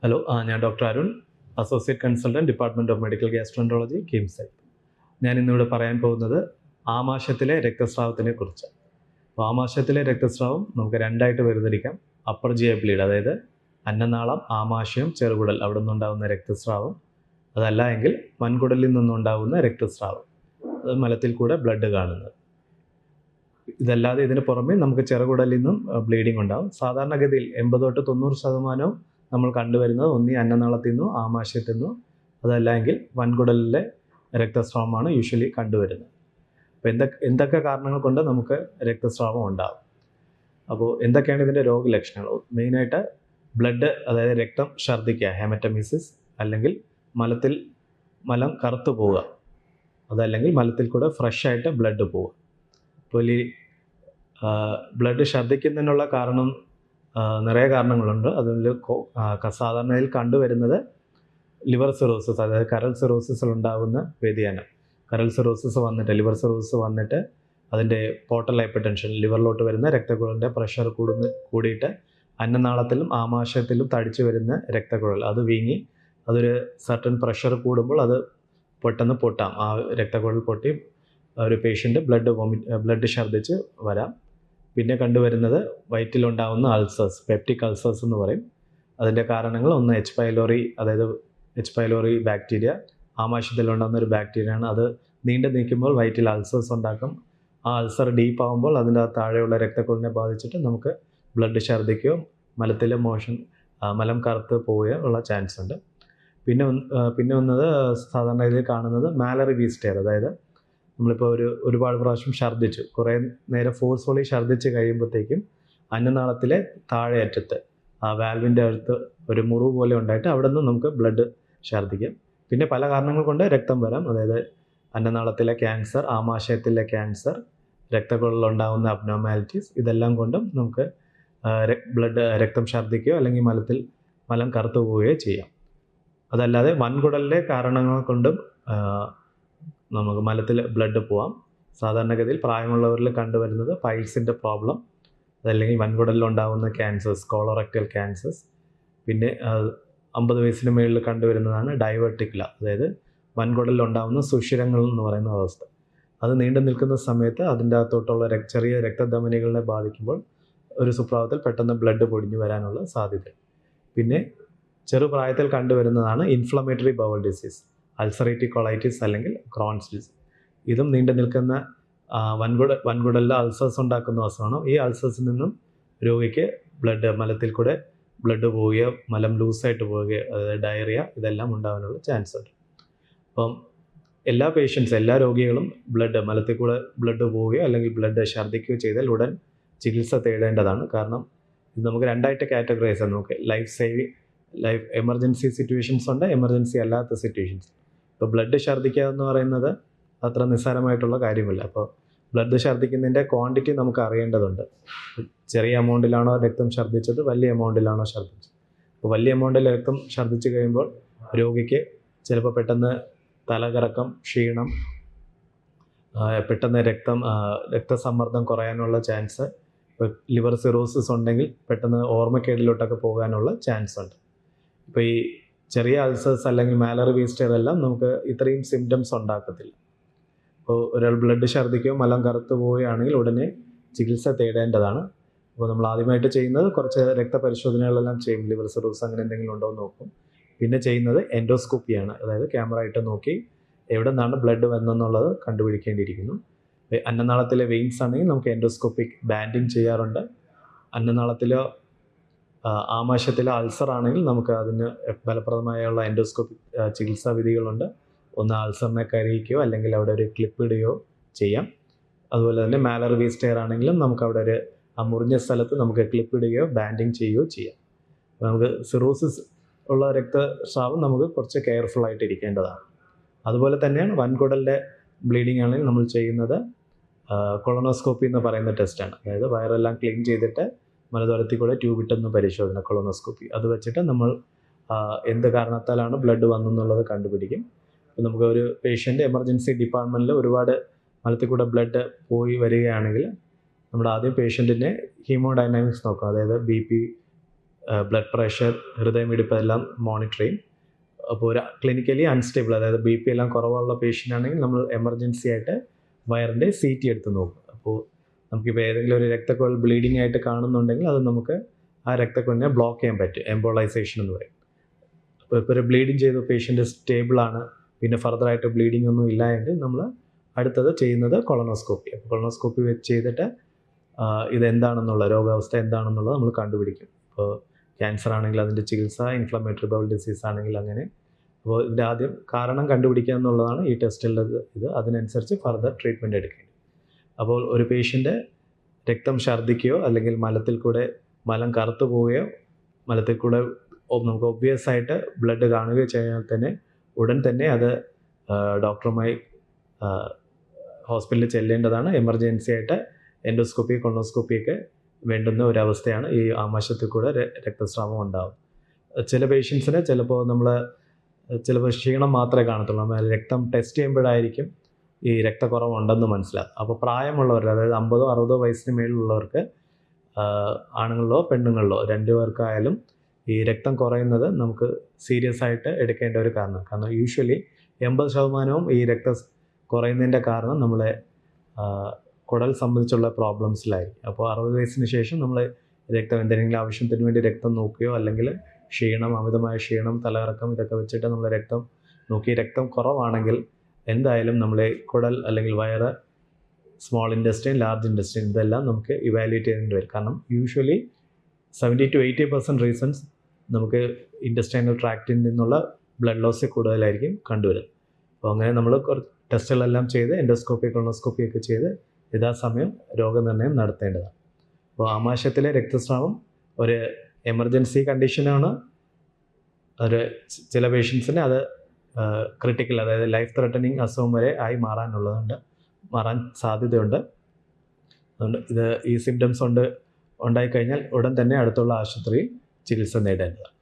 Hello, ഞാൻ doctor Arun, associate consultant, department of medical gastroenterology, KIMS. ഞാൻ ഇന്നിവിടെ പറയാൻ പോകുന്നത് ആമാശയത്തിലെ രക്തസ്രാവത്തിനെ കുറിച്ച്. അപ്പോൾ ആമാശയത്തിലെ രക്തസ്രാവം നമുക്ക് രണ്ടായിട്ട് വേർതിരിക്കാം. അപ്പർ ജിഐ ബ്ലീഡ്, അതായത് അന്നനാളം, ആമാശയം, ചെറുകുടൽ അവിടെ നിന്നുണ്ടാകുന്ന രക്തസ്രാവം. അതല്ല എങ്കിൽ വൻകുടലിൽ നിന്നുണ്ടാകുന്ന രക്തസ്രാവം, അത് മലത്തിൽ കൂടെ ബ്ലഡ് കാണുന്നത്. ഇതല്ലാതെ ഇതിന് പുറമെ നമുക്ക് ചെറുകുടലിൽ നിന്നും ബ്ലീഡിംഗ് ഉണ്ടാകും. സാധാരണഗതിയിൽ 80-90% നമ്മൾ കണ്ടുവരുന്നത് ഒന്നീ അന്നനാളത്തിൽ നിന്നോ ആമാശയത്തിൽ നിന്നോ, അതല്ല എങ്കിൽ വൻകുടലിലെ രക്തസ്രാവമാണ് യൂഷ്വലി കണ്ടുവരുന്നത്. അപ്പോൾ എന്തൊക്കെ കാരണങ്ങൾ കൊണ്ട് നമുക്ക് രക്തസ്രാവം ഉണ്ടാകും? അപ്പോൾ എന്തൊക്കെയാണ് ഇതിൻ്റെ രോഗലക്ഷണങ്ങൾ? മെയിനായിട്ട് ബ്ലഡ്, അതായത് രക്തം ഛർദ്ദിക്കുക, ഹെമറ്റമീസിസ്, അല്ലെങ്കിൽ മലം കറുത്തു പോവുക, അതല്ലെങ്കിൽ മലത്തിൽ കൂടെ ഫ്രഷായിട്ട് ബ്ലഡ് പോവുക. അപ്പോൾ ഈ ബ്ലഡ് ഛർദ്ദിക്കുന്നതിനുള്ള കാരണം നിറയെ കാരണങ്ങളുണ്ട്. അതിൽ സാധാരണയിൽ കണ്ടുവരുന്നത് ലിവർ സിറോസിസ്, അതായത് കരൾ സിറോസിസിൽ ഉണ്ടാകുന്ന വ്യതിയാനം. കരൾ സിറോസിസ് വന്നിട്ട്, ലിവർ സിറോസിസ് വന്നിട്ട് അതിൻ്റെ പോർട്ടൽ ഹൈപ്പർടെൻഷൻ, ലിവറിലോട്ട് വരുന്ന രക്തക്കുഴലിൻ്റെ പ്രഷർ കൂടിയിട്ട് അന്നനാളത്തിലും ആമാശയത്തിലും തടിച്ചു വരുന്ന രക്തക്കുഴൽ അത് വീങ്ങി, അതൊരു സർട്ടൻ പ്രഷർ കൂടുമ്പോൾ അത് പെട്ടെന്ന് പൊട്ടാം. ആ രക്തക്കുഴൽ പൊട്ടി ഒരു പേഷ്യൻ്റ് ബ്ലഡ് ഛർദ്ദിച്ച് വരാം. പിന്നെ കണ്ടുവരുന്നത് വയറ്റിലുണ്ടാകുന്ന അൾസേഴ്സ്, പെപ്റ്റിക് അൾസേഴ്സ് എന്ന് പറയും. അതിൻ്റെ കാരണങ്ങൾ ഒന്ന് എച്ച് പൈലോറി, അതായത് എച്ച് പൈലോറി ബാക്ടീരിയ, ആമാശയത്തിലുണ്ടാകുന്ന ഒരു ബാക്ടീരിയയാണ്. അത് നീണ്ടു നിൽക്കുമ്പോൾ വയറ്റിൽ അൾസേഴ്സ് ഉണ്ടാക്കും. ആ അൾസർ ഡീപ്പ് ആകുമ്പോൾ അതിൻ്റെ താഴെയുള്ള രക്തക്കുഴലിനെ ബാധിച്ചിട്ട് നമുക്ക് ബ്ലഡ് ഛർദ്ദിക്കുകയോ മലത്തിലെ മലം കറുത്ത് പോവുകയോ ഉള്ള ചാൻസ് ഉണ്ട്. പിന്നെ വന്നത് സാധാരണ ഇതിൽ കാണുന്നത് മാലറി വീസ്റ്റെയർ, അതായത് നമ്മളിപ്പോൾ ഒരുപാട് പ്രാവശ്യം ഛർദ്ദിച്ചു, കുറേ നേരം ഫോഴ്സ്ഫുള്ളി ഛർദ്ദിച്ച് കഴിയുമ്പോഴത്തേക്കും അന്നനാളത്തിലെ താഴെ അറ്റത്ത്, ആ വാൽവിൻ്റെ അടുത്ത് ഒരു മുറിവ് പോലെ ഉണ്ടായിട്ട് അവിടെ നിന്ന് നമുക്ക് ബ്ലഡ് ഛർദ്ദിക്കാം. പിന്നെ പല കാരണങ്ങൾ കൊണ്ട് രക്തം വരാം, അതായത് അന്നനാളത്തിലെ ക്യാൻസർ, ആമാശയത്തിലെ ക്യാൻസർ, രക്തക്കുഴലിലുണ്ടാകുന്ന അബ്നോർമാലിറ്റീസ്, ഇതെല്ലാം കൊണ്ടും നമുക്ക് രക്തം ഛർദ്ദിക്കുകയോ അല്ലെങ്കിൽ മലം കറുത്തു പോവുകയോ ചെയ്യാം. അതല്ലാതെ വൻകുടലിലെ കാരണങ്ങൾ കൊണ്ടും നമുക്ക് മലത്തിൽ ബ്ലഡ് പോവാം. സാധാരണഗതിയിൽ പ്രായമുള്ളവരിൽ കണ്ടുവരുന്നത് പൈൽസിൻ്റെ പ്രോബ്ലം, അതല്ലെങ്കിൽ വൻകുടലിലുണ്ടാകുന്ന ക്യാൻസേഴ്സ്, കോളോറക്ടൽ ക്യാൻസേഴ്സ്. പിന്നെ 50 വയസ്സിന് മുകളിൽ കണ്ടുവരുന്നതാണ് ഡൈവേർട്ടിക്കുല, അതായത് വൻകുടലിലുണ്ടാകുന്ന സുഷിരങ്ങൾ എന്ന് പറയുന്ന അവസ്ഥ. അത് നീണ്ടു നിൽക്കുന്ന സമയത്ത് അതിൻ്റെ അകത്തോട്ടുള്ള ചെറിയ രക്തധമനികളെ ബാധിക്കുമ്പോൾ ഒരു സുപ്രഭാതത്തിൽ പെട്ടെന്ന് ബ്ലഡ് പൊടിഞ്ഞു വരാനുള്ള സാധ്യത. പിന്നെ ചെറുപ്രായത്തിൽ കണ്ടുവരുന്നതാണ് inflammatory bowel disease, ulcerative colitis അല്ലെങ്കിൽ ക്രോൺസ് ഡിസീസ്. ഇതും നീണ്ടു നിൽക്കുന്ന വൻകുടലിൽ അൾസേഴ്സ് ഉണ്ടാക്കുന്ന അസുഖമാണ്. ഈ അൾസേഴ്സിൽ നിന്നും രോഗിക്ക് മലത്തിൽ കൂടെ ബ്ലഡ് പോവുകയോ മലം ലൂസായിട്ട് പോവുകയോ, അതായത് ഡയറിയ, ഇതെല്ലാം ഉണ്ടാകാനുള്ള ചാൻസ് ഉണ്ട്. അപ്പം എല്ലാ രോഗികളും മലത്തിൽ കൂടെ ബ്ലഡ് പോവുകയോ അല്ലെങ്കിൽ ബ്ലഡ് ഛർദ്ദിക്കുകയോ ചെയ്താൽ ഉടൻ ചികിത്സ തേടേണ്ടതാണ്. കാരണം ഇത് നമുക്ക് രണ്ടായിട്ട് കാറ്റഗറൈസ് ചെയ്യാം. നമുക്ക് ലൈഫ് എമർജൻസി സിറ്റുവേഷൻസ് ഉണ്ട്, എമർജൻസി അല്ലാത്ത സിറ്റുവേഷൻസ്. ഇപ്പോൾ ബ്ലഡ് ഛർദ്ദിക്കുക എന്ന് പറയുന്നത് അത്ര നിസ്സാരമായിട്ടുള്ള കാര്യമല്ല. അപ്പോൾ ബ്ലഡ് ഛർദ്ദിക്കുന്നതിൻ്റെ ക്വാണ്ടിറ്റി നമുക്ക് അറിയേണ്ടതുണ്ട്. ചെറിയ എമൗണ്ടിലാണോ രക്തം ഛർദ്ദിച്ചത്, വലിയ എമൗണ്ടിലാണോ ഛർദ്ദിച്ചത്? അപ്പോൾ വലിയ എമൗണ്ടിൽ രക്തം ഛർദ്ദിച്ച് കഴിയുമ്പോൾ രോഗിക്ക് ചിലപ്പോൾ പെട്ടെന്ന് തലകറക്കം, ക്ഷീണം, പെട്ടെന്ന് രക്തസമ്മർദ്ദം കുറയാനുള്ള ചാൻസ്, ഇപ്പോൾ ലിവർ സിറോസിസ് ഉണ്ടെങ്കിൽ പെട്ടെന്ന് ഓർമ്മക്കേടിലോട്ടൊക്കെ പോകാനുള്ള ചാൻസ് ഉണ്ട്. ഇപ്പോൾ ഈ ചെറിയ അൾസേഴ്സ് അല്ലെങ്കിൽ മാലറി വീസ്റ്റെയർ എല്ലാം നമുക്ക് ഇത്രയും സിംറ്റംസ് ഉണ്ടാക്കത്തില്ല. അപ്പോൾ ഒരാൾ ബ്ലഡ് ഛർദ്ദിക്കുകയോ മലം കറുത്തു പോവുകയാണെങ്കിൽ ഉടനെ ചികിത്സ തേടേണ്ടതാണ്. അപ്പോൾ നമ്മൾ ആദ്യമായിട്ട് ചെയ്യുന്നത് കുറച്ച് രക്തപരിശോധനകളെല്ലാം ചെയ്യും. ലിവർ സിറോസിസ് അങ്ങനെ എന്തെങ്കിലും ഉണ്ടോ എന്ന് നോക്കും. പിന്നെ ചെയ്യുന്നത് എൻഡോസ്കോപ്പിയാണ്, അതായത് ക്യാമറ ഇട്ട് നോക്കി എവിടെ നിന്നാണ് ബ്ലഡ് വന്നെന്നുള്ളത് കണ്ടുപിടിക്കേണ്ടിയിരിക്കുന്നു. അന്നനാളത്തിലെ വെയിൻസ് ആണെങ്കിൽ നമുക്ക് എൻഡോസ്കോപ്പിക് ബാൻഡിങ് ചെയ്യാറുണ്ട്. അന്നനാളത്തിലോ ആമാശയത്തിലെ അൾസർ ആണെങ്കിൽ നമുക്ക് അതിന് ഫലപ്രദമായുള്ള എൻഡോസ്കോപ്പിക് ചികിത്സാ വിധികളുണ്ട്. ഒന്ന് അൾസറിനെ കരിയിക്കുകയോ അല്ലെങ്കിൽ അവിടെ ഒരു ക്ലിപ്പ് ഇടുകയോ ചെയ്യാം. അതുപോലെ തന്നെ മാലറി വീസ്റ്റെയർ ആണെങ്കിലും നമുക്ക് അവിടെ മുറിഞ്ഞ സ്ഥലത്ത് നമുക്ക് ക്ലിപ്പ് ഇടുകയോ ബാൻഡിങ് ചെയ്യുകയോ ചെയ്യാം. നമുക്ക് സിറോസിസ് ഉള്ള രക്തസ്രാവം നമുക്ക് കുറച്ച് കെയർഫുൾ ആയിട്ട് ഇരിക്കേണ്ടതാണ്. അതുപോലെ തന്നെയാണ് വൻകുടലിൻ്റെ ബ്ലീഡിംഗ് ആണെങ്കിൽ നമ്മൾ ചെയ്യുന്നത് കൊളോണോസ്കോപ്പി എന്ന് പറയുന്ന ടെസ്റ്റാണ്. അതായത് വയറെല്ലാം ക്ലീൻ ചെയ്തിട്ട് മലദ്വാരത്തിൽ കൂടെ ട്യൂബ് ഇട്ടൊന്ന് പരിശോധന, കൊളോണോസ്കോപ്പി. അത് വെച്ചിട്ട് നമ്മൾ എന്ത് കാരണത്താലാണ് ബ്ലഡ് വന്നെന്നുള്ളത് കണ്ടുപിടിക്കും. അപ്പോൾ നമുക്ക് ഒരു പേഷ്യൻ്റ് എമർജൻസി ഡിപ്പാർട്ട്മെൻറ്റിൽ ഒരുപാട് മലത്തിൽ കൂടെ ബ്ലഡ് പോയി വരികയാണെങ്കിൽ നമ്മൾ ആദ്യം പേഷ്യൻറ്റിൻ്റെ ഹീമോഡൈനാമിക്സ് നോക്കും. അതായത് BP, ബ്ലഡ് പ്രഷർ, ഹൃദയമിടിപ്പ് എല്ലാം മോണിറ്റർ ചെയ്യും. അപ്പോൾ ഒരു ക്ലിനിക്കലി അൺസ്റ്റേബിൾ, അതായത് BP എല്ലാം കുറവുള്ള പേഷ്യൻ്റ് ആണെങ്കിൽ നമ്മൾ എമർജൻസി ആയിട്ട് വയറിൻ്റെ CT എടുത്ത് നോക്കും. അപ്പോൾ നമുക്കിപ്പോൾ ഏതെങ്കിലും ഒരു രക്തക്കുഴൽ ബ്ലീഡിംഗ് ആയിട്ട് കാണുന്നുണ്ടെങ്കിൽ അത് നമുക്ക് ആ രക്തക്കുഴലിനെ ബ്ലോക്ക് ചെയ്യാൻ പറ്റും, എംബോളൈസേഷൻ എന്ന് പറയും. അപ്പോൾ ഇപ്പോൾ ഒരു ബ്ലീഡിങ് ചെയ്ത പേഷ്യൻ്റ് സ്റ്റേബിളാണ്, പിന്നെ ഫർദറായിട്ട് ബ്ലീഡിംഗ് ഒന്നും ഇല്ല എങ്കിൽ നമ്മൾ അടുത്തത് ചെയ്യുന്നത് കൊളോണോസ്കോപ്പി. അപ്പോൾ കൊളോണോസ്കോപ്പി വെച്ച് ചെയ്തിട്ട് ഇതെന്താണെന്നുള്ള രോഗാവസ്ഥ എന്താണെന്നുള്ളത് നമ്മൾ കണ്ടുപിടിക്കും. ഇപ്പോൾ ക്യാൻസർ ആണെങ്കിൽ അതിൻ്റെ ചികിത്സ, ഇൻഫ്ലമേറ്ററി ബൗൾ ഡിസീസ് ആണെങ്കിൽ അങ്ങനെ. അപ്പോൾ ഇതിൻ്റെ ആദ്യം കാരണം കണ്ടുപിടിക്കുക എന്നുള്ളതാണ് ഈ ടെസ്റ്റിൻ്റെ ഇത്. അതിനനുസരിച്ച് ഫർദർ ട്രീറ്റ്മെൻറ്റ് എടുക്കേണ്ടി. അപ്പോൾ ഒരു പേഷ്യൻ്റ് രക്തം ഛർദ്ദിക്കുകയോ അല്ലെങ്കിൽ മലത്തിൽ കൂടെ മലം കറുത്തു പോവുകയോ മലത്തിൽ കൂടെ നമുക്ക് ഒബ്വിയസ് ആയിട്ട് ബ്ലഡ് കാണുകയോ ചെയ്താൽ തന്നെ ഉടൻ തന്നെ അത് ഡോക്ടറുമായി ഹോസ്പിറ്റലിൽ ചെല്ലേണ്ടതാണ്. എമർജൻസി ആയിട്ട് എൻഡോസ്കോപ്പി, കൊളോണോസ്കോപ്പിയൊക്കെ വേണ്ടുന്ന ഒരവസ്ഥയാണ്. ഈ ആമാശയത്തിൽ കൂടെ രക്തസ്രാവം ഉണ്ടാകും. ചില പേഷ്യൻസിന് ചിലപ്പോൾ ക്ഷീണം മാത്രമേ കാണത്തുള്ളൂ. നമ്മൾ രക്തം ടെസ്റ്റ് ചെയ്യുമ്പോഴായിരിക്കും ഈ രക്തക്കുറവുണ്ടെന്ന് മനസ്സിലാകും. അപ്പോൾ പ്രായമുള്ളവർ, അതായത് 50-60 വയസ്സിന് മേലുള്ളവർക്ക്, ആണുങ്ങളിലോ പെണ്ണുങ്ങളിലോ രണ്ടുപേർക്കായാലും ഈ രക്തം കുറയുന്നത് നമുക്ക് സീരിയസ് ആയിട്ട് എടുക്കേണ്ട ഒരു കാരണം. കാരണം യൂഷ്വലി 80% ഈ രക്തം കുറയുന്നതിൻ്റെ കാരണം നമ്മളെ കുടൽ സംബന്ധിച്ചുള്ള പ്രോബ്ലംസിലായിരിക്കും. അപ്പോൾ 60 വയസ്സിന് ശേഷം നമ്മൾ രക്തം എന്തെങ്കിലും ആവശ്യത്തിന് വേണ്ടി രക്തം നോക്കുകയോ അല്ലെങ്കിൽ അമിതമായ ക്ഷീണം, തലകറക്കം ഇതൊക്കെ വെച്ചിട്ട് നമ്മൾ രക്തം നോക്കി രക്തം കുറവാണെങ്കിൽ എന്തായാലും നമ്മളെ കുടൽ അല്ലെങ്കിൽ വയറ്, സ്മോൾ ഇൻറ്റസ്റ്റൈൻ, ലാർജ് ഇൻറ്റസ്റ്റൈൻ ഇതെല്ലാം നമുക്ക് ഇവാലുവേറ്റ് ചെയ്യേണ്ടി വരും. കാരണം യൂഷ്വലി 70-80% റീസൺസ് നമുക്ക് ഇൻറ്റസ്റ്റൈനൽ ട്രാക്റ്റിൽ നിന്നുള്ള ബ്ലഡ് ലോസ് കൂടുതലായിരിക്കും കണ്ടുവരുന്നത്. അപ്പോൾ അങ്ങനെ നമ്മൾ ടെസ്റ്റുകളെല്ലാം ചെയ്ത് എൻഡോസ്കോപ്പി, കൊളോണോസ്കോപ്പി ഒക്കെ ചെയ്ത് യഥാസമയം രോഗനിർണയം നടത്തേണ്ടതാണ്. അപ്പോൾ ആമാശയത്തിലെ രക്തസ്രാവം ഒരു എമർജൻസി കണ്ടീഷനാണ്. ചില പേഷ്യൻസിന് അത് ക്രിട്ടിക്കൽ, അതായത് ലൈഫ് ത്രെട്ടനിങ് അസുഖം വരെ ആയി മാറാൻ സാധ്യതയുണ്ട്. അതുകൊണ്ട് ഈ സിംറ്റംസ് ഉണ്ടായിക്കഴിഞ്ഞാൽ ഉടൻ തന്നെ അടുത്തുള്ള ആശുപത്രിയിൽ ചികിത്സ നേടേണ്ടതാണ്.